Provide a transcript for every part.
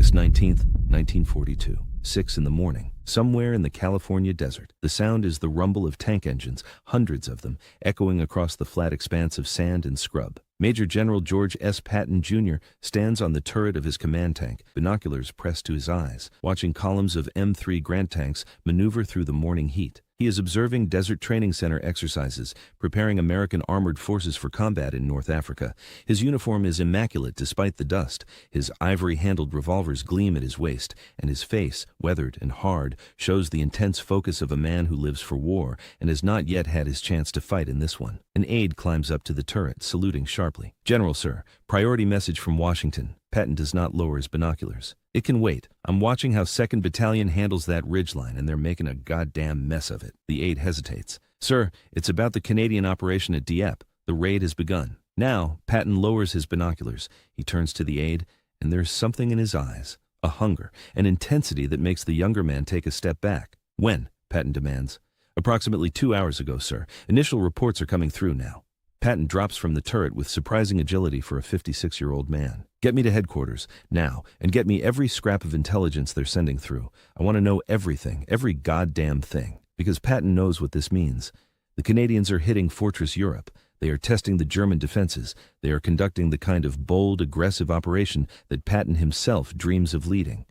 August 19th, 1942, 6 in the morning, somewhere in the California desert. The sound is the rumble of tank engines, hundreds of them, echoing across the flat expanse of sand and scrub. Major General George S. Patton, Jr. stands on the turret of his command tank, binoculars pressed to his eyes, watching columns of M3 Grant tanks maneuver through the morning heat. He is observing Desert Training Center exercises, preparing American armored forces for combat in North Africa. His uniform is immaculate despite the dust. His ivory-handled revolvers gleam at his waist, and his face, weathered and hard, shows the intense focus of a man who lives for war and has not yet had his chance to fight in this one. An aide climbs up to the turret, saluting sharply. "General, sir, priority message from Washington." Patton does not lower his binoculars. "It can wait. I'm watching how 2nd Battalion handles that ridgeline, and they're making a goddamn mess of it." The aide hesitates. "Sir, it's about the Canadian operation at Dieppe. The raid has begun." Now, Patton lowers his binoculars. He turns to the aide, and there's something in his eyes, a hunger, an intensity that makes the younger man take a step back. "When?" Patton demands. "Approximately 2 hours ago, sir. Initial reports are coming through now." Patton drops from the turret with surprising agility for a 56-year-old man. "Get me to headquarters, now, and get me every scrap of intelligence they're sending through. I want to know everything, every goddamn thing." Because Patton knows what this means. The Canadians are hitting Fortress Europe. They are testing the German defenses. They are conducting the kind of bold, aggressive operation that Patton himself dreams of leading.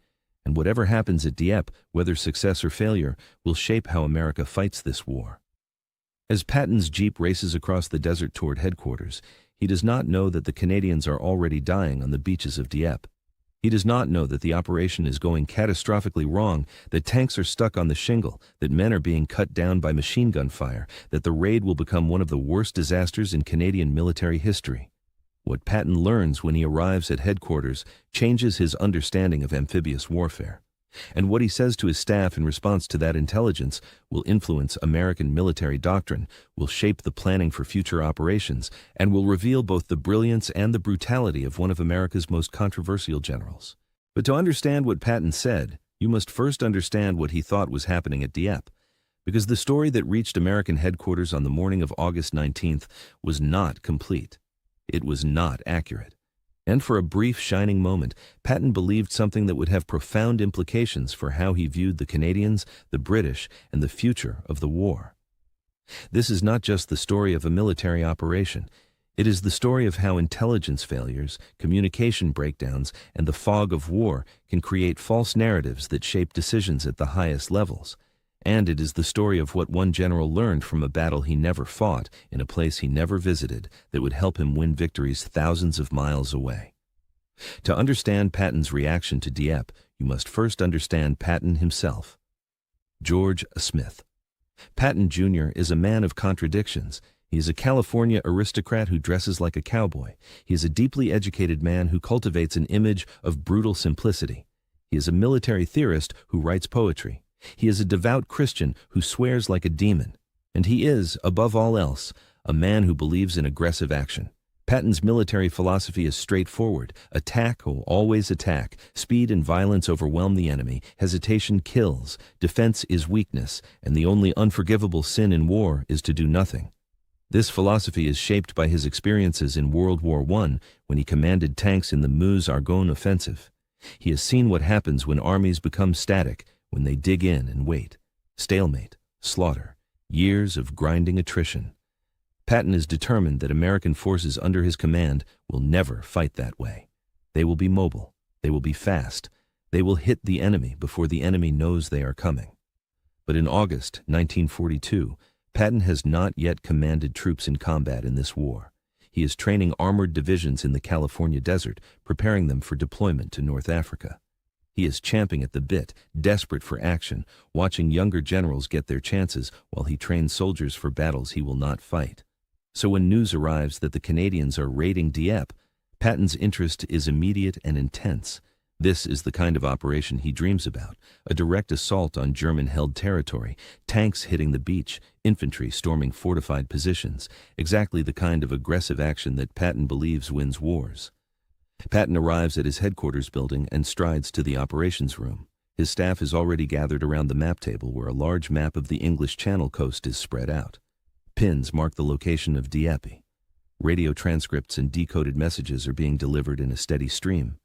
And whatever happens at Dieppe, whether success or failure, will shape how America fights this war. As Patton's jeep races across the desert toward headquarters, he does not know that the Canadians are already dying on the beaches of Dieppe. He does not know that the operation is going catastrophically wrong, that tanks are stuck on the shingle, that men are being cut down by machine gun fire, that the raid will become one of the worst disasters in Canadian military history. What Patton learns when he arrives at headquarters changes his understanding of amphibious warfare. And what he says to his staff in response to that intelligence will influence American military doctrine, will shape the planning for future operations, and will reveal both the brilliance and the brutality of one of America's most controversial generals. But to understand what Patton said, you must first understand what he thought was happening at Dieppe, because the story that reached American headquarters on the morning of August 19th was not complete. It was not accurate. And for a brief, shining moment, Patton believed something that would have profound implications for how he viewed the Canadians, the British, and the future of the war. This is not just the story of a military operation. It is the story of how intelligence failures, communication breakdowns, and the fog of war can create false narratives that shape decisions at the highest levels. And it is the story of what one general learned from a battle he never fought in a place he never visited that would help him win victories thousands of miles away. To understand Patton's reaction to Dieppe, you must first understand Patton himself. George Smith. Patton, Jr. is a man of contradictions. He is a California aristocrat who dresses like a cowboy. He is a deeply educated man who cultivates an image of brutal simplicity. He is a military theorist who writes poetry. He is a devout Christian who swears like a demon. And he is, above all else, a man who believes in aggressive action. Patton's military philosophy is straightforward. Attack or always attack. Speed and violence overwhelm the enemy. Hesitation kills. Defense is weakness. And the only unforgivable sin in war is to do nothing. This philosophy is shaped by his experiences in World War I when he commanded tanks in the Meuse-Argonne offensive. He has seen what happens when armies become static, when they dig in and wait. Stalemate, slaughter, years of grinding attrition. Patton is determined that American forces under his command will never fight that way. They will be mobile. They will be fast. They will hit the enemy before the enemy knows they are coming. But in August 1942, Patton has not yet commanded troops in combat in this war. He is training armored divisions in the California desert, preparing them for deployment to North Africa. He is champing at the bit, desperate for action, watching younger generals get their chances while he trains soldiers for battles he will not fight. So when news arrives that the Canadians are raiding Dieppe, Patton's interest is immediate and intense. This is the kind of operation he dreams about, a direct assault on German-held territory, tanks hitting the beach, infantry storming fortified positions, exactly the kind of aggressive action that Patton believes wins wars. Patton arrives at his headquarters building and strides to the operations room. His staff is already gathered around the map table where a large map of the English Channel coast is spread out. Pins mark the location of Dieppe. Radio transcripts and decoded messages are being delivered in a steady stream.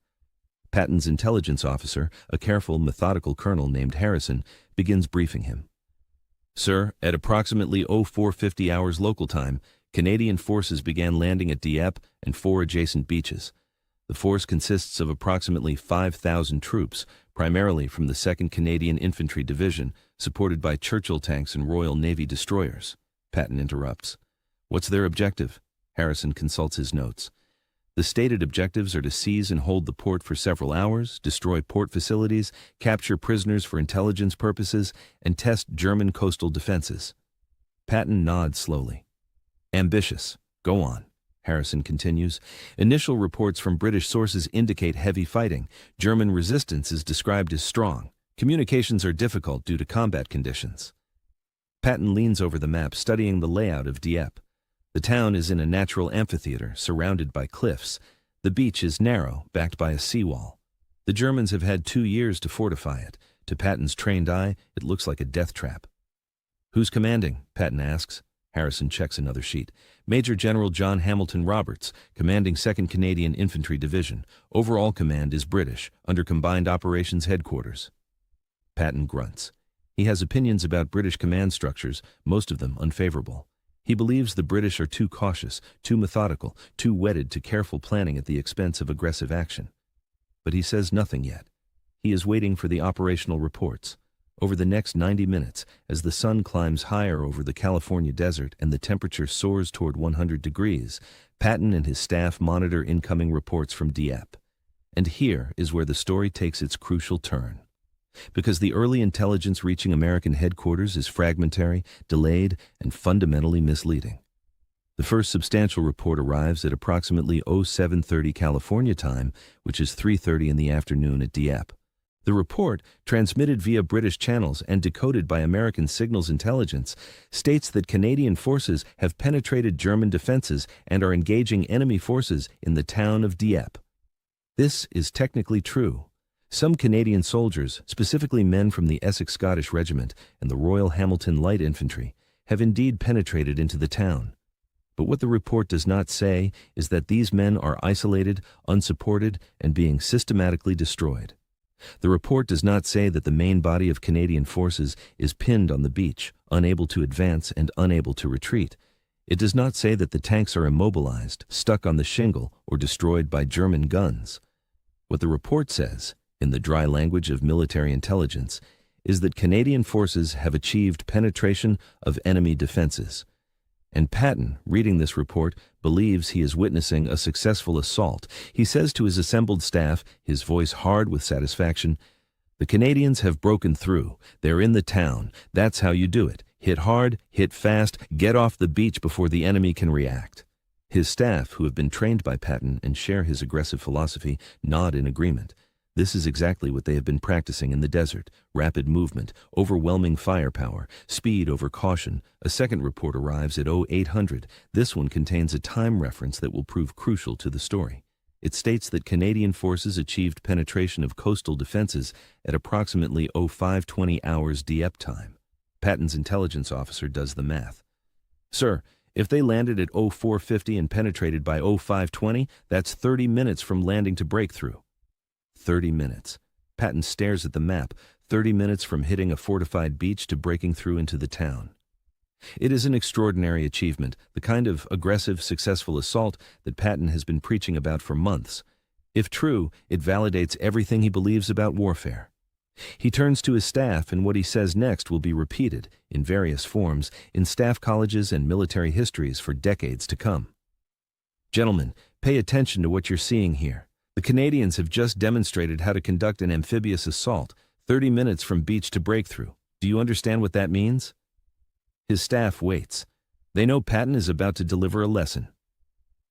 Patton's intelligence officer, a careful, methodical colonel named Harrison, begins briefing him. Sir, at approximately 0450 hours local time, Canadian forces began landing at Dieppe and 4 adjacent beaches. The force consists of approximately 5,000 troops, primarily from the 2nd Canadian Infantry Division, supported by Churchill tanks and Royal Navy destroyers. Patton interrupts. What's their objective? Harrison consults his notes. The stated objectives are to seize and hold the port for several hours, destroy port facilities, capture prisoners for intelligence purposes, and test German coastal defenses. Patton nods slowly. Ambitious. Go on. Harrison continues. Initial reports from British sources indicate heavy fighting. German resistance is described as strong. Communications are difficult due to combat conditions. Patton leans over the map, studying the layout of Dieppe. The town is in a natural amphitheater, surrounded by cliffs. The beach is narrow, backed by a seawall. The Germans have had 2 years to fortify it. To Patton's trained eye, it looks like a death trap. Who's commanding? Patton asks. Harrison checks another sheet. Major General John Hamilton Roberts, commanding 2nd Canadian Infantry Division. Overall command is British, under Combined Operations Headquarters. Patton grunts. He has opinions about British command structures, most of them unfavorable. He believes the British are too cautious, too methodical, too wedded to careful planning at the expense of aggressive action. But he says nothing yet. He is waiting for the operational reports. Over the next 90 minutes, as the sun climbs higher over the California desert and the temperature soars toward 100 degrees, Patton and his staff monitor incoming reports from Dieppe. And here is where the story takes its crucial turn. Because the early intelligence reaching American headquarters is fragmentary, delayed, and fundamentally misleading. The first substantial report arrives at approximately 0730 California time, which is 3:30 in the afternoon at Dieppe. The report, transmitted via British channels and decoded by American signals intelligence, states that Canadian forces have penetrated German defenses and are engaging enemy forces in the town of Dieppe. This is technically true. Some Canadian soldiers, specifically men from the Essex Scottish Regiment and the Royal Hamilton Light Infantry, have indeed penetrated into the town. But what the report does not say is that these men are isolated, unsupported, and being systematically destroyed. The report does not say that the main body of Canadian forces is pinned on the beach, unable to advance and unable to retreat. It does not say that the tanks are immobilized, stuck on the shingle, or destroyed by German guns. What the report says, in the dry language of military intelligence, is that Canadian forces have achieved penetration of enemy defenses. And Patton, reading this report, believes he is witnessing a successful assault. He says to his assembled staff, his voice hard with satisfaction, "The Canadians have broken through. They're in the town. That's how you do it. Hit hard, hit fast, get off the beach before the enemy can react." His staff, who have been trained by Patton and share his aggressive philosophy, nod in agreement. This is exactly what they have been practicing in the desert: rapid movement, overwhelming firepower, speed over caution. A second report arrives at 0800. This one contains a time reference that will prove crucial to the story. It states that Canadian forces achieved penetration of coastal defenses at approximately 0520 hours Dieppe time. Patton's intelligence officer does the math. Sir, if they landed at 0450 and penetrated by 0520, that's 30 minutes from landing to breakthrough. 30 minutes. Patton stares at the map, 30 minutes from hitting a fortified beach to breaking through into the town. It is an extraordinary achievement, the kind of aggressive, successful assault that Patton has been preaching about for months. If true, it validates everything he believes about warfare. He turns to his staff, and what he says next will be repeated, in various forms, in staff colleges and military histories for decades to come. Gentlemen, pay attention to what you're seeing here. The Canadians have just demonstrated how to conduct an amphibious assault, 30 minutes from beach to breakthrough. Do you understand what that means? His staff waits. They know Patton is about to deliver a lesson.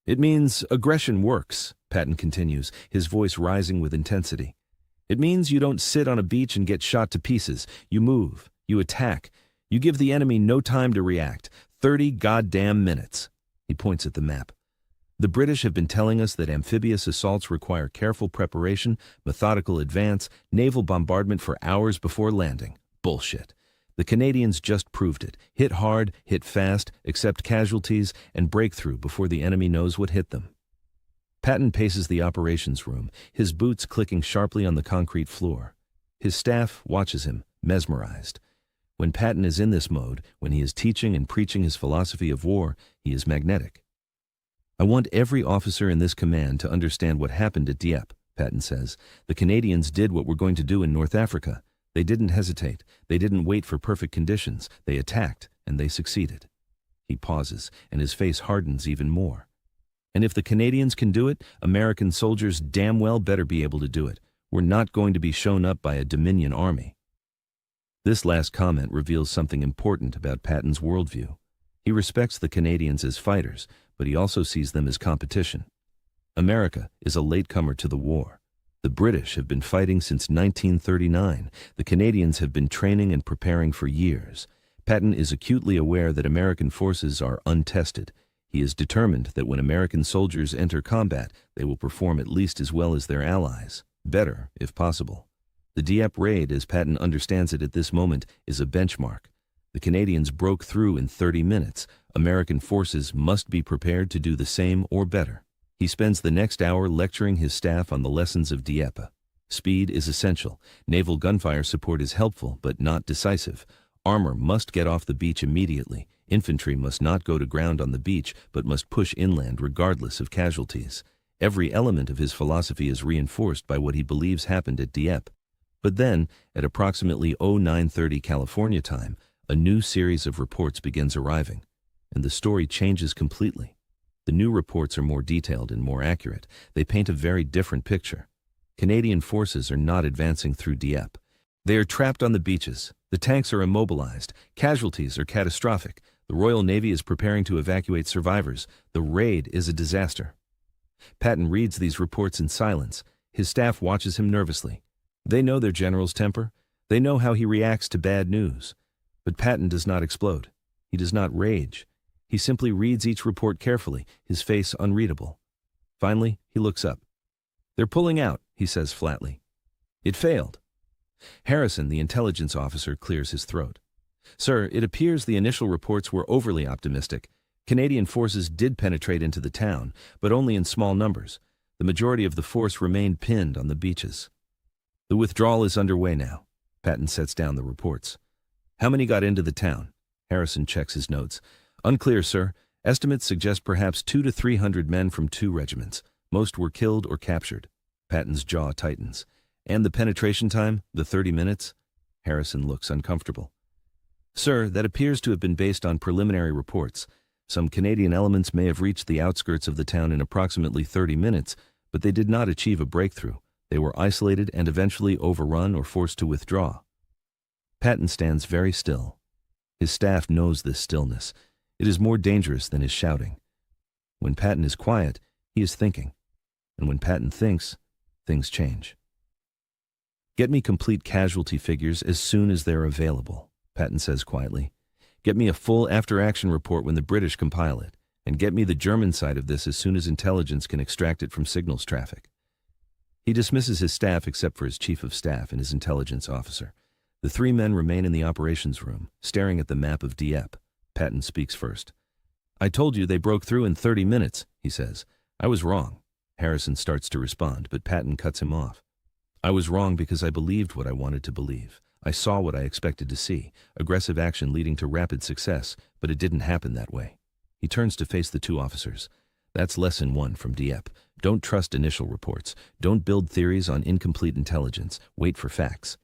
It means aggression works, Patton continues, his voice rising with intensity. It means you don't sit on a beach and get shot to pieces. You move. You attack. You give the enemy no time to react. 30 goddamn minutes. He points at the map. The British have been telling us that amphibious assaults require careful preparation, methodical advance, naval bombardment for hours before landing. Bullshit. The Canadians just proved it. Hit hard, hit fast, accept casualties, and break through before the enemy knows what hit them. Patton paces the operations room, his boots clicking sharply on the concrete floor. His staff watches him, mesmerized. When Patton is in this mode, when he is teaching and preaching his philosophy of war, he is magnetic. "I want every officer in this command to understand what happened at Dieppe," Patton says. "The Canadians did what we're going to do in North Africa. They didn't hesitate. They didn't wait for perfect conditions. They attacked, and they succeeded." He pauses, and his face hardens even more. "And if the Canadians can do it, American soldiers damn well better be able to do it. We're not going to be shown up by a Dominion army." This last comment reveals something important about Patton's worldview. He respects the Canadians as fighters, but he also sees them as competition. America is a latecomer to the war. The British have been fighting since 1939. The Canadians have been training and preparing for years. Patton is acutely aware that American forces are untested. He is determined that when American soldiers enter combat, they will perform at least as well as their allies, better if possible. The Dieppe raid, as Patton understands it at this moment, is a benchmark. The Canadians broke through in 30 minutes. American forces must be prepared to do the same or better. He spends the next hour lecturing his staff on the lessons of Dieppe. Speed is essential. Naval gunfire support is helpful, but not decisive. Armor must get off the beach immediately. Infantry must not go to ground on the beach, but must push inland regardless of casualties. Every element of his philosophy is reinforced by what he believes happened at Dieppe. But then, at approximately 09:30 California time, a new series of reports begins arriving, and the story changes completely. The new reports are more detailed and more accurate. They paint a very different picture. Canadian forces are not advancing through Dieppe. They are trapped on the beaches. The tanks are immobilized. Casualties are catastrophic. The Royal Navy is preparing to evacuate survivors. The raid is a disaster. Patton reads these reports in silence. His staff watches him nervously. They know their general's temper. They know how he reacts to bad news. But Patton does not explode. He does not rage. He simply reads each report carefully, his face unreadable. Finally, he looks up. "They're pulling out," he says flatly. "It failed." Harrison, the intelligence officer, clears his throat. "Sir, it appears the initial reports were overly optimistic. Canadian forces did penetrate into the town, but only in small numbers. The majority of the force remained pinned on the beaches." "The withdrawal is underway now." Patton sets down the reports. "How many got into the town?" Harrison checks his notes. "Unclear, sir. Estimates suggest perhaps 200 to 300 men from 2 regiments. Most were killed or captured." Patton's jaw tightens. "And the penetration time, the 30 minutes? Harrison looks uncomfortable. "Sir, that appears to have been based on preliminary reports. Some Canadian elements may have reached the outskirts of the town in approximately 30 minutes, but they did not achieve a breakthrough. They were isolated and eventually overrun or forced to withdraw." Patton stands very still. His staff knows this stillness. It is more dangerous than his shouting. When Patton is quiet, he is thinking. And when Patton thinks, things change. "Get me complete casualty figures as soon as they're available," Patton says quietly. "Get me a full after-action report when the British compile it, and get me the German side of this as soon as intelligence can extract it from signals traffic." He dismisses his staff except for his chief of staff and his intelligence officer. The 3 men remain in the operations room, staring at the map of Dieppe. Patton speaks first. "I told you they broke through in 30 minutes, he says. "I was wrong." Harrison starts to respond, but Patton cuts him off. "I was wrong because I believed what I wanted to believe. I saw what I expected to see, aggressive action leading to rapid success, but it didn't happen that way." He turns to face the 2 officers. "That's lesson 1 from Dieppe. Don't trust initial reports. Don't build theories on incomplete intelligence. Wait for facts."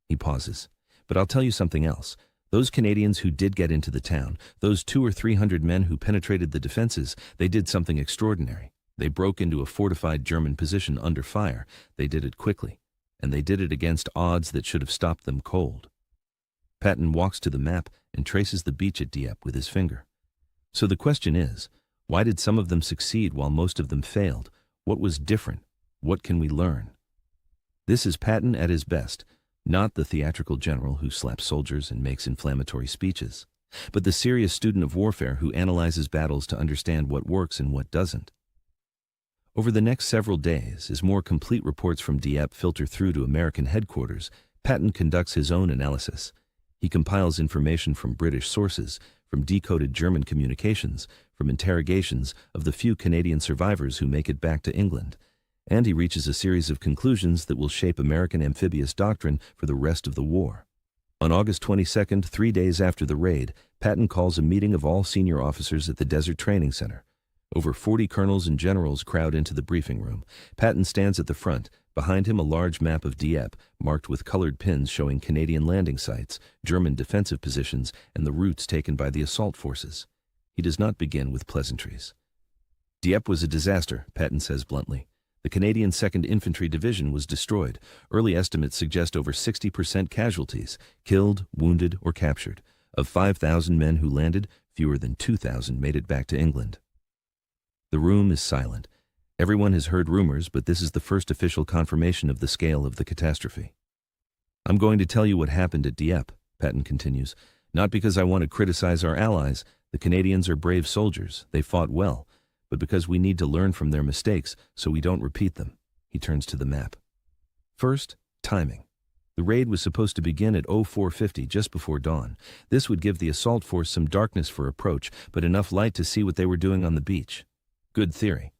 He pauses. "But I'll tell you something else. Those Canadians who did get into the town, those 200 or 300 men who penetrated the defenses, they did something extraordinary. They broke into a fortified German position under fire. They did it quickly, and they did it against odds that should have stopped them cold." Patton walks to the map and traces the beach at Dieppe with his finger. "So the question is, why did some of them succeed while most of them failed? What was different? What can we learn?" This is Patton at his best. Not the theatrical general who slaps soldiers and makes inflammatory speeches, but the serious student of warfare who analyzes battles to understand what works and what doesn't. Over the next several days, as more complete reports from Dieppe filter through to American headquarters, Patton conducts his own analysis. He compiles information from British sources, from decoded German communications, from interrogations of the few Canadian survivors who make it back to England. And he reaches a series of conclusions that will shape American amphibious doctrine for the rest of the war. On August 22nd, 3 days after the raid, Patton calls a meeting of all senior officers at the Desert Training Center. Over 40 colonels and generals crowd into the briefing room. Patton stands at the front. Behind him, a large map of Dieppe, marked with colored pins showing Canadian landing sites, German defensive positions, and the routes taken by the assault forces. He does not begin with pleasantries. Dieppe was a disaster, Patton says bluntly. The Canadian 2nd Infantry Division was destroyed. Early estimates suggest over 60% casualties, killed, wounded, or captured. Of 5,000 men who landed, fewer than 2,000 made it back to England. The room is silent. Everyone has heard rumors, but this is the first official confirmation of the scale of the catastrophe. I'm going to tell you what happened at Dieppe, Patton continues, not because I want to criticize our allies. The Canadians are brave soldiers. They fought well. But because we need to learn from their mistakes so we don't repeat them. He turns to the map. First, timing. The raid was supposed to begin at 0450, just before dawn. This would give the assault force some darkness for approach, but enough light to see what they were doing on the beach. Good theory.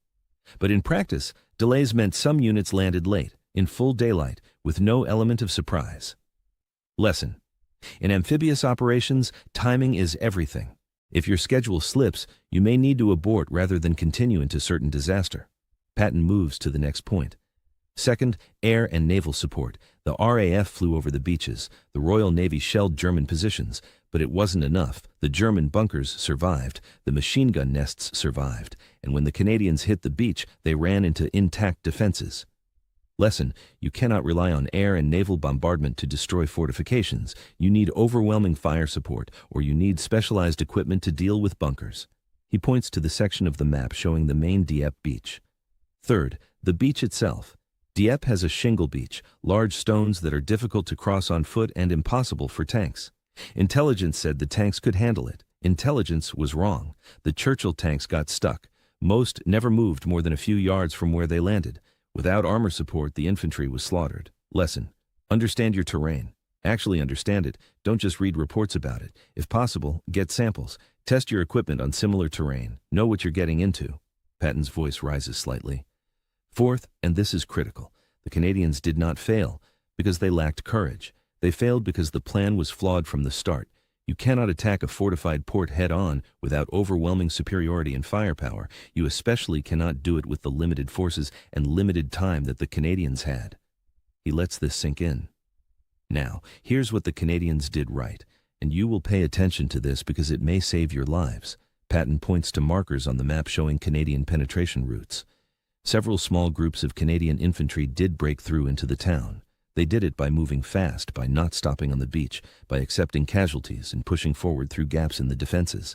But in practice, delays meant some units landed late, in full daylight, with no element of surprise. Lesson. In amphibious operations, timing is everything. If your schedule slips, you may need to abort rather than continue into certain disaster. Patton moves to the next point. Second, air and naval support. The RAF flew over the beaches. The Royal Navy shelled German positions. But it wasn't enough. The German bunkers survived. The machine gun nests survived. And when the Canadians hit the beach, they ran into intact defenses. Lesson: you cannot rely on air and naval bombardment to destroy fortifications. You need overwhelming fire support, or you need specialized equipment to deal with bunkers. He points to the section of the map showing the main Dieppe beach. Third, the beach itself. Dieppe has a shingle beach, large stones that are difficult to cross on foot and impossible for tanks. Intelligence said the tanks could handle it. Intelligence was wrong. The Churchill tanks got stuck. Most never moved more than a few yards from where they landed. Without armor support, the infantry was slaughtered. Lesson: understand your terrain. Actually understand it. Don't just read reports about it. If possible, get samples. Test your equipment on similar terrain. Know what you're getting into. Patton's voice rises slightly. Fourth, and this is critical, the Canadians did not fail because they lacked courage. They failed because the plan was flawed from the start. You cannot attack a fortified port head-on without overwhelming superiority in firepower. You especially cannot do it with the limited forces and limited time that the Canadians had. He lets this sink in. Now, here's what the Canadians did right, and you will pay attention to this because it may save your lives. Patton points to markers on the map showing Canadian penetration routes. Several small groups of Canadian infantry did break through into the town. They did it by moving fast, by not stopping on the beach, by accepting casualties and pushing forward through gaps in the defenses.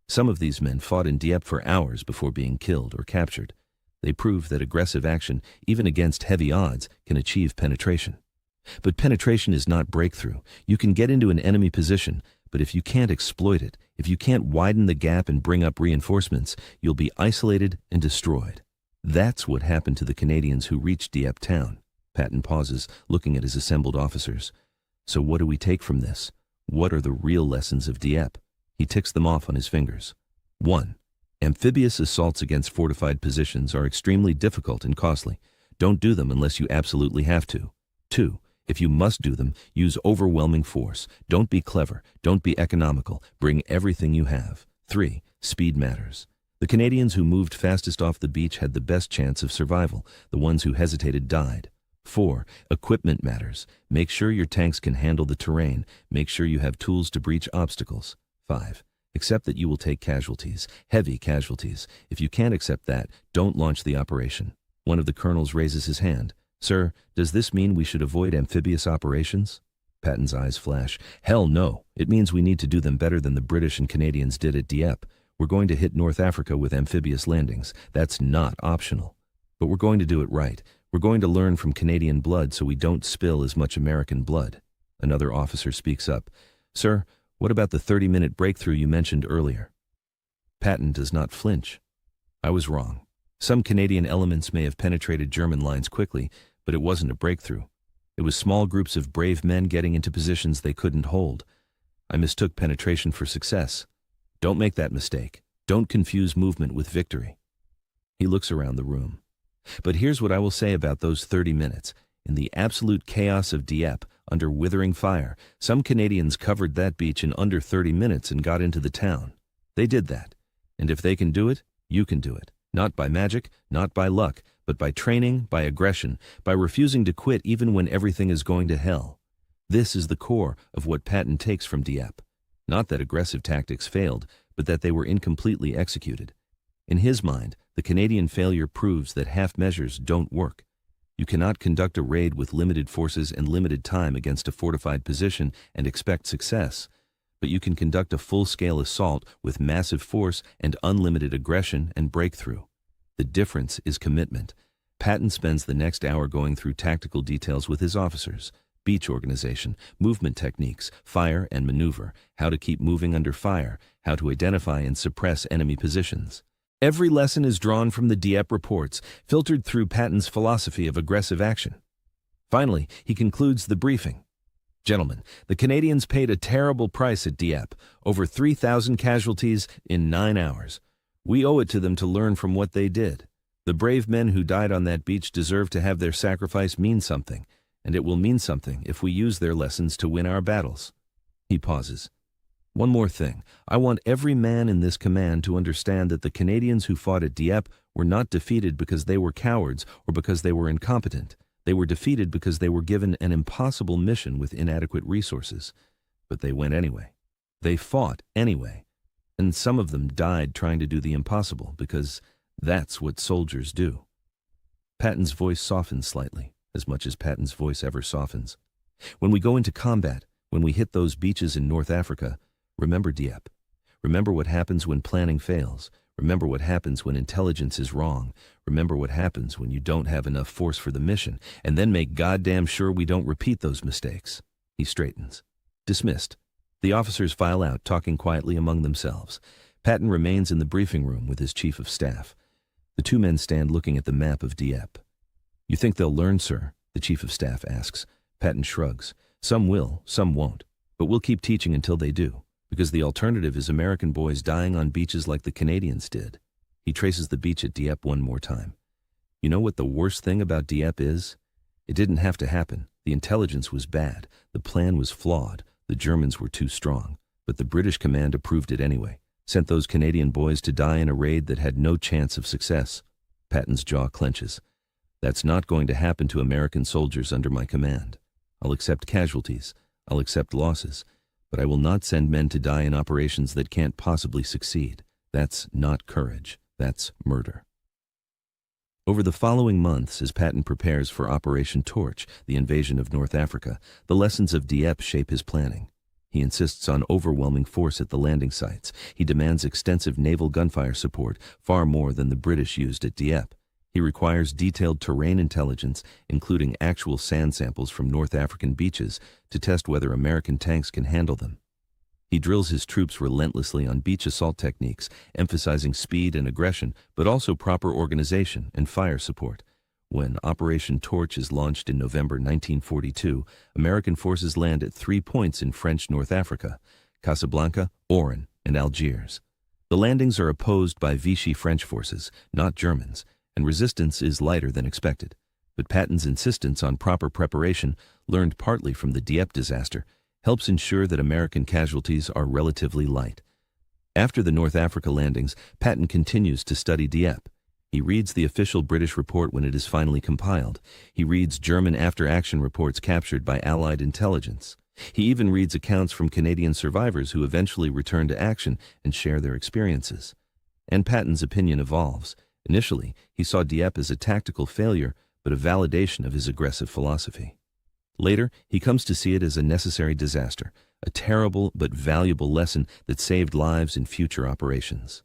Some of these men fought in Dieppe for hours before being killed or captured. They proved that aggressive action, even against heavy odds, can achieve penetration. But penetration is not breakthrough. You can get into an enemy position, but if you can't exploit it, if you can't widen the gap and bring up reinforcements, you'll be isolated and destroyed. That's what happened to the Canadians who reached Dieppe town. Patton pauses, looking at his assembled officers. So what do we take from this? What are the real lessons of Dieppe? He ticks them off on his fingers. 1. Amphibious assaults against fortified positions are extremely difficult and costly. Don't do them unless you absolutely have to. 2. If you must do them, use overwhelming force. Don't be clever. Don't be economical. Bring everything you have. 3. Speed matters. The Canadians who moved fastest off the beach had the best chance of survival. The ones who hesitated died. 4. Equipment matters. Make sure your tanks can handle the terrain. Make sure you have tools to breach obstacles. 5. Accept that you will take casualties, heavy casualties. If you can't accept that, don't launch the operation. One of the colonels raises his hand. Sir, does this mean we should avoid amphibious operations? Patton's eyes flash. Hell no. It means we need to do them better than the British and Canadians did at Dieppe. We're going to hit North Africa with amphibious landings. That's not optional. But we're going to do it right. We're going to learn from Canadian blood so we don't spill as much American blood. Another officer speaks up. Sir, what about the 30-minute breakthrough you mentioned earlier? Patton does not flinch. I was wrong. Some Canadian elements may have penetrated German lines quickly, but it wasn't a breakthrough. It was small groups of brave men getting into positions they couldn't hold. I mistook penetration for success. Don't make that mistake. Don't confuse movement with victory. He looks around the room. But here's what I will say about those 30 minutes. In the absolute chaos of Dieppe, under withering fire, some Canadians covered that beach in under 30 minutes and got into the town. They did that. And if they can do it, you can do it. Not by magic, not by luck, but by training, by aggression, by refusing to quit even when everything is going to hell. This is the core of what Patton takes from Dieppe. Not that aggressive tactics failed, but that they were incompletely executed. In his mind, the Canadian failure proves that half measures don't work. You cannot conduct a raid with limited forces and limited time against a fortified position and expect success, but you can conduct a full-scale assault with massive force and unlimited aggression and breakthrough. The difference is commitment. Patton spends the next hour going through tactical details with his officers: beach organization, movement techniques, fire and maneuver, how to keep moving under fire, how to identify and suppress enemy positions. Every lesson is drawn from the Dieppe reports, filtered through Patton's philosophy of aggressive action. Finally, he concludes the briefing. Gentlemen, the Canadians paid a terrible price at Dieppe, over 3,000 casualties in 9 hours. We owe it to them to learn from what they did. The brave men who died on that beach deserve to have their sacrifice mean something, and it will mean something if we use their lessons to win our battles. He pauses. One more thing. I want every man in this command to understand that the Canadians who fought at Dieppe were not defeated because they were cowards or because they were incompetent. They were defeated because they were given an impossible mission with inadequate resources. But they went anyway. They fought anyway. And some of them died trying to do the impossible, because that's what soldiers do. Patton's voice softens slightly, as much as Patton's voice ever softens. When we go into combat, when we hit those beaches in North Africa, remember Dieppe. Remember what happens when planning fails. Remember what happens when intelligence is wrong. Remember what happens when you don't have enough force for the mission, and then make goddamn sure we don't repeat those mistakes. He straightens. Dismissed. The officers file out, talking quietly among themselves. Patton remains in the briefing room with his chief of staff. The two men stand looking at the map of Dieppe. You think they'll learn, sir? The chief of staff asks. Patton shrugs. Some will, some won't. But we'll keep teaching until they do, because the alternative is American boys dying on beaches like the Canadians did. He traces the beach at Dieppe one more time. You know what the worst thing about Dieppe is? It didn't have to happen. The intelligence was bad. The plan was flawed. The Germans were too strong. But the British command approved it anyway. Sent those Canadian boys to die in a raid that had no chance of success. Patton's jaw clenches. That's not going to happen to American soldiers under my command. I'll accept casualties. I'll accept losses. But I will not send men to die in operations that can't possibly succeed. That's not courage. That's murder. Over the following months, as Patton prepares for Operation Torch, the invasion of North Africa, the lessons of Dieppe shape his planning. He insists on overwhelming force at the landing sites. He demands extensive naval gunfire support, far more than the British used at Dieppe. He requires detailed terrain intelligence, including actual sand samples from North African beaches, to test whether American tanks can handle them. He drills his troops relentlessly on beach assault techniques, emphasizing speed and aggression, but also proper organization and fire support. When Operation Torch is launched in November 1942, American forces land at 3 points in French North Africa: Casablanca, Oran, and Algiers. The landings are opposed by Vichy French forces, not Germans, and resistance is lighter than expected. But Patton's insistence on proper preparation, learned partly from the Dieppe disaster, helps ensure that American casualties are relatively light. After the North Africa landings, Patton continues to study Dieppe. He reads the official British report when it is finally compiled. He reads German after-action reports captured by Allied intelligence. He even reads accounts from Canadian survivors who eventually return to action and share their experiences. And Patton's opinion evolves. Initially, he saw Dieppe as a tactical failure, but a validation of his aggressive philosophy. Later, he comes to see it as a necessary disaster, a terrible but valuable lesson that saved lives in future operations.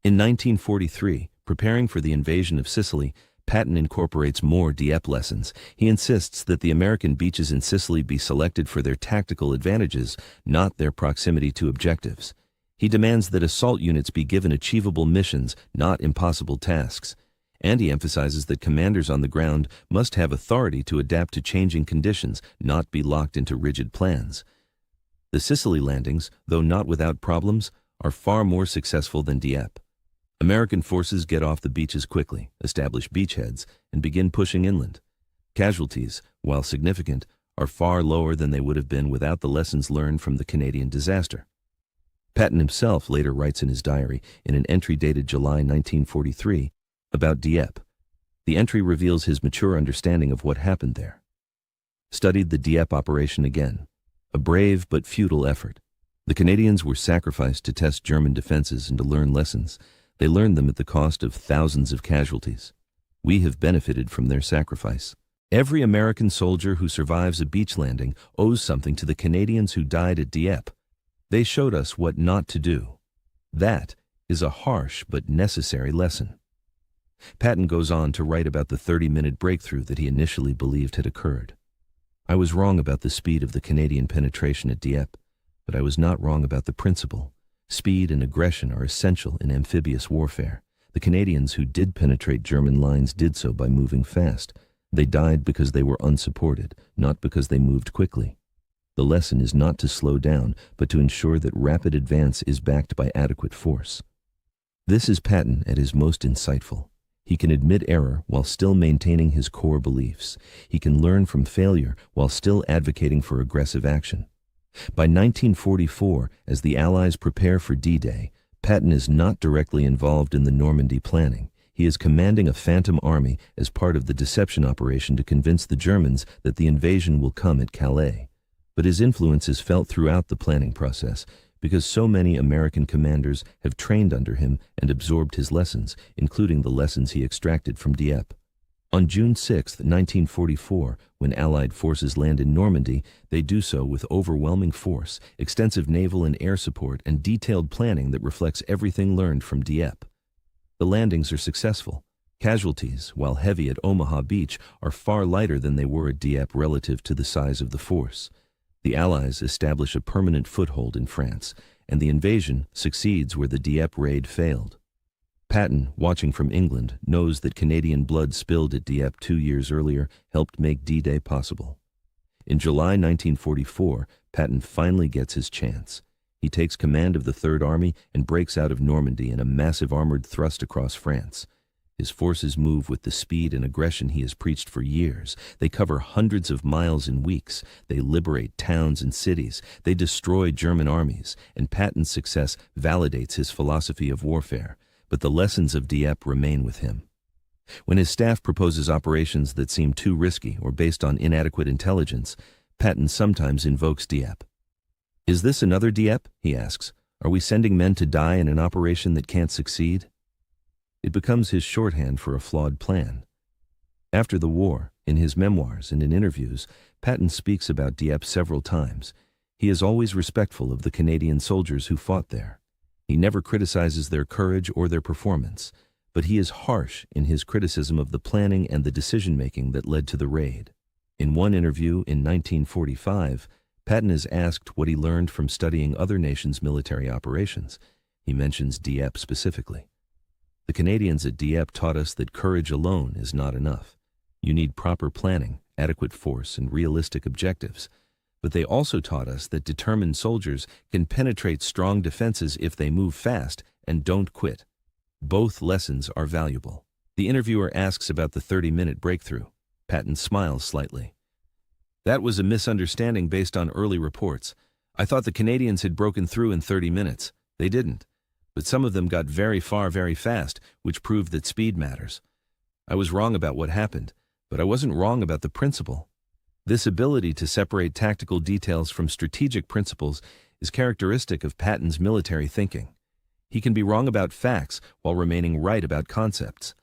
In 1943, preparing for the invasion of Sicily, Patton incorporates more Dieppe lessons. He insists that the American beaches in Sicily be selected for their tactical advantages, not their proximity to objectives. He demands that assault units be given achievable missions, not impossible tasks. And he emphasizes that commanders on the ground must have authority to adapt to changing conditions, not be locked into rigid plans. The Sicily landings, though not without problems, are far more successful than Dieppe. American forces get off the beaches quickly, establish beachheads, and begin pushing inland. Casualties, while significant, are far lower than they would have been without the lessons learned from the Canadian disaster. Patton himself later writes in his diary, in an entry dated July 1943, about Dieppe. The entry reveals his mature understanding of what happened there. Studied the Dieppe operation again. A brave but futile effort. The Canadians were sacrificed to test German defenses and to learn lessons. They learned them at the cost of thousands of casualties. We have benefited from their sacrifice. Every American soldier who survives a beach landing owes something to the Canadians who died at Dieppe. They showed us what not to do. That is a harsh but necessary lesson. Patton goes on to write about the 30-minute breakthrough that he initially believed had occurred. I was wrong about the speed of the Canadian penetration at Dieppe, but I was not wrong about the principle. Speed and aggression are essential in amphibious warfare. The Canadians who did penetrate German lines did so by moving fast. They died because they were unsupported, not because they moved quickly. The lesson is not to slow down, but to ensure that rapid advance is backed by adequate force. This is Patton at his most insightful. He can admit error while still maintaining his core beliefs. He can learn from failure while still advocating for aggressive action. By 1944, as the Allies prepare for D-Day, Patton is not directly involved in the Normandy planning. He is commanding a phantom army as part of the deception operation to convince the Germans that the invasion will come at Calais. But his influence is felt throughout the planning process because so many American commanders have trained under him and absorbed his lessons, including the lessons he extracted from Dieppe. On June 6, 1944, when Allied forces land in Normandy, they do so with overwhelming force, extensive naval and air support, and detailed planning that reflects everything learned from Dieppe. The landings are successful. Casualties, while heavy at Omaha Beach, are far lighter than they were at Dieppe relative to the size of the force. The Allies establish a permanent foothold in France, and the invasion succeeds where the Dieppe raid failed. Patton, watching from England, knows that Canadian blood spilled at Dieppe 2 years earlier helped make D-Day possible. In July 1944, Patton finally gets his chance. He takes command of the Third Army and breaks out of Normandy in a massive armored thrust across France. His forces move with the speed and aggression he has preached for years. They cover hundreds of miles in weeks. They liberate towns and cities. They destroy German armies, and Patton's success validates his philosophy of warfare. But the lessons of Dieppe remain with him. When his staff proposes operations that seem too risky or based on inadequate intelligence, Patton sometimes invokes Dieppe. "Is this another Dieppe?" he asks. "Are we sending men to die in an operation that can't succeed?" It becomes his shorthand for a flawed plan. After the war, in his memoirs and in interviews, Patton speaks about Dieppe several times. He is always respectful of the Canadian soldiers who fought there. He never criticizes their courage or their performance, but he is harsh in his criticism of the planning and the decision-making that led to the raid. In one interview in 1945, Patton is asked what he learned from studying other nations' military operations. He mentions Dieppe specifically. "The Canadians at Dieppe taught us that courage alone is not enough. You need proper planning, adequate force, and realistic objectives. But they also taught us that determined soldiers can penetrate strong defenses if they move fast and don't quit. Both lessons are valuable." The interviewer asks about the 30-minute breakthrough. Patton smiles slightly. "That was a misunderstanding based on early reports. I thought the Canadians had broken through in 30 minutes. They didn't. But some of them got very far very fast, which proved that speed matters. I was wrong about what happened, but I wasn't wrong about the principle. This ability to separate tactical details from strategic principles is characteristic of Patton's military thinking. He can be wrong about facts while remaining right about concepts.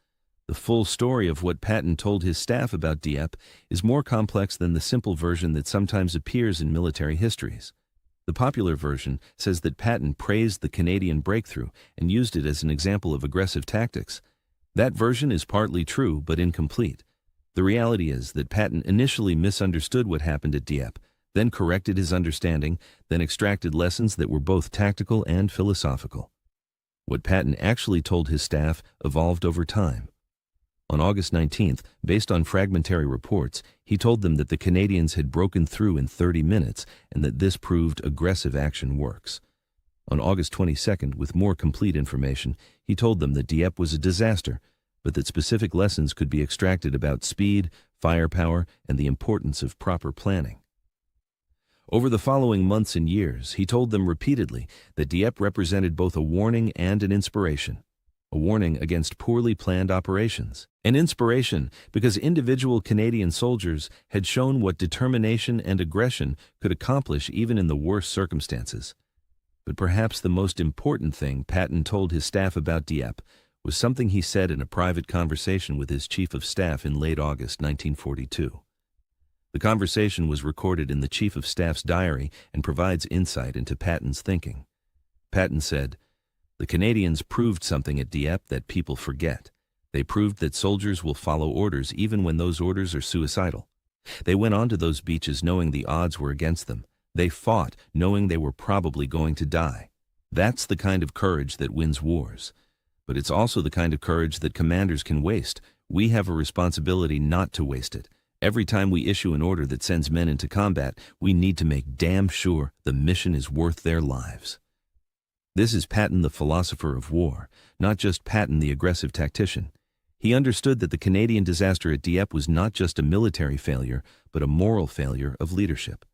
The full story of what Patton told his staff about Dieppe is more complex than the simple version that sometimes appears in military histories. The popular version says that Patton praised the Canadian breakthrough and used it as an example of aggressive tactics. That version is partly true but incomplete. The reality is that Patton initially misunderstood what happened at Dieppe, then corrected his understanding, then extracted lessons that were both tactical and philosophical. What Patton actually told his staff evolved over time. On August 19th, based on fragmentary reports, he told them that the Canadians had broken through in 30 minutes and that this proved aggressive action works. On August 22nd, with more complete information, he told them that Dieppe was a disaster, but that specific lessons could be extracted about speed, firepower, and the importance of proper planning. Over the following months and years, he told them repeatedly that Dieppe represented both a warning and an inspiration. A warning against poorly planned operations. An inspiration because individual Canadian soldiers had shown what determination and aggression could accomplish even in the worst circumstances. But perhaps the most important thing Patton told his staff about Dieppe was something he said in a private conversation with his chief of staff in late August 1942. The conversation was recorded in the Chief of Staff's diary and provides insight into Patton's thinking. Patton said, "The Canadians proved something at Dieppe that people forget. They proved that soldiers will follow orders even when those orders are suicidal. They went onto those beaches knowing the odds were against them. They fought knowing they were probably going to die. That's the kind of courage that wins wars. But it's also the kind of courage that commanders can waste. We have a responsibility not to waste it. Every time we issue an order that sends men into combat, we need to make damn sure the mission is worth their lives." This is Patton, the philosopher of war, not just Patton, the aggressive tactician. He understood that the Canadian disaster at Dieppe was not just a military failure, but a moral failure of leadership.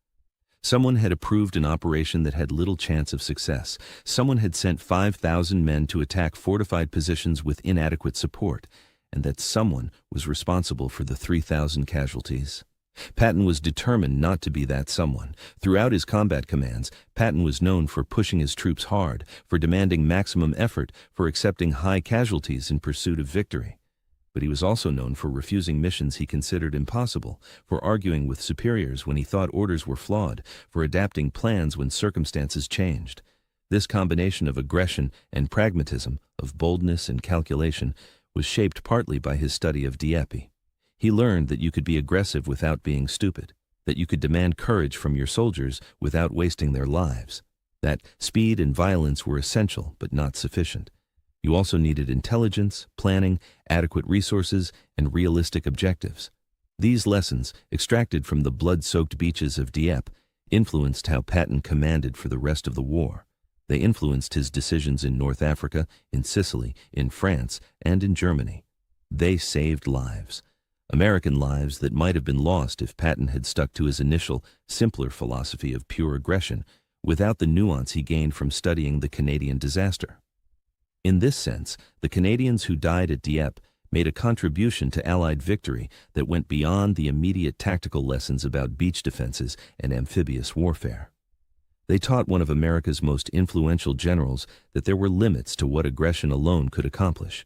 Someone had approved an operation that had little chance of success. Someone had sent 5,000 men to attack fortified positions with inadequate support, and that someone was responsible for the 3,000 casualties. Patton was determined not to be that someone. Throughout his combat commands, Patton was known for pushing his troops hard, for demanding maximum effort, for accepting high casualties in pursuit of victory. But he was also known for refusing missions he considered impossible, for arguing with superiors when he thought orders were flawed, for adapting plans when circumstances changed. This combination of aggression and pragmatism, of boldness and calculation, was shaped partly by his study of Dieppe. He learned that you could be aggressive without being stupid, that you could demand courage from your soldiers without wasting their lives, that speed and violence were essential but not sufficient. You also needed intelligence, planning, adequate resources, and realistic objectives. These lessons, extracted from the blood-soaked beaches of Dieppe, influenced how Patton commanded for the rest of the war. They influenced his decisions in North Africa, in Sicily, in France, and in Germany. They saved lives. American lives that might have been lost if Patton had stuck to his initial, simpler philosophy of pure aggression, without the nuance he gained from studying the Canadian disaster. In this sense, the Canadians who died at Dieppe made a contribution to Allied victory that went beyond the immediate tactical lessons about beach defenses and amphibious warfare. They taught one of America's most influential generals that there were limits to what aggression alone could accomplish.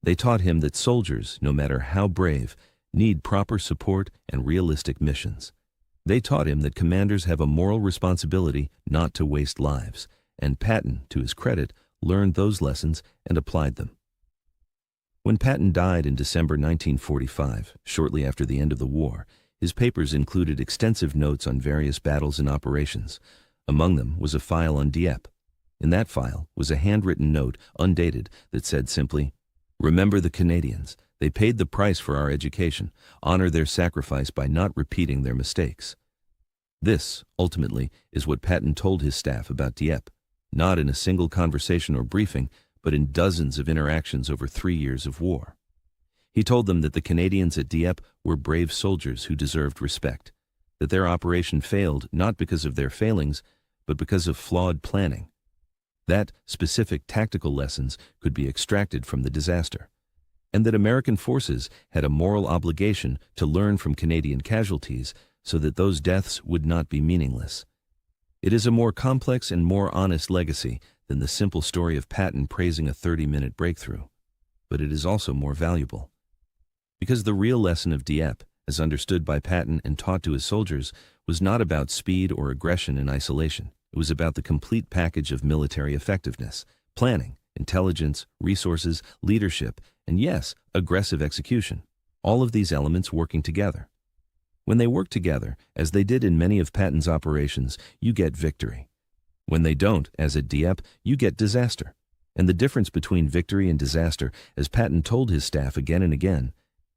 They taught him that soldiers, no matter how brave, need proper support and realistic missions. They taught him that commanders have a moral responsibility not to waste lives, and Patton, to his credit, learned those lessons and applied them. When Patton died in December 1945, shortly after the end of the war, his papers included extensive notes on various battles and operations. Among them was a file on Dieppe. In that file was a handwritten note, undated, that said simply, "Remember the Canadians. They paid the price for our education. Honor their sacrifice by not repeating their mistakes." This, ultimately, is what Patton told his staff about Dieppe, not in a single conversation or briefing, but in dozens of interactions over 3 years of war. He told them that the Canadians at Dieppe were brave soldiers who deserved respect, that their operation failed not because of their failings, but because of flawed planning. That specific tactical lessons could be extracted from the disaster, and that American forces had a moral obligation to learn from Canadian casualties so that those deaths would not be meaningless. It is a more complex and more honest legacy than the simple story of Patton praising a 30-minute breakthrough, but it is also more valuable. Because the real lesson of Dieppe, as understood by Patton and taught to his soldiers, was not about speed or aggression in isolation. It was about the complete package of military effectiveness, planning, intelligence, resources, leadership, and yes, aggressive execution, all of these elements working together. When they work together, as they did in many of Patton's operations, you get victory. When they don't, as at Dieppe, you get disaster. And the difference between victory and disaster, as Patton told his staff again and again,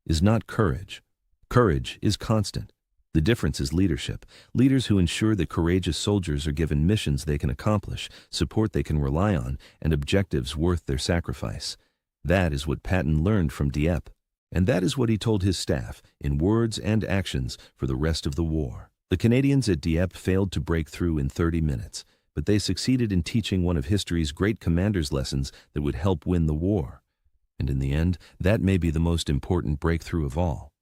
is not courage. Courage is constant. The difference is leadership. Leaders who ensure that courageous soldiers are given missions they can accomplish, support they can rely on, and objectives worth their sacrifice. That is what Patton learned from Dieppe. And that is what he told his staff, in words and actions, for the rest of the war. The Canadians at Dieppe failed to break through in 30 minutes, but they succeeded in teaching one of history's great commanders' lessons that would help win the war. And in the end, that may be the most important breakthrough of all.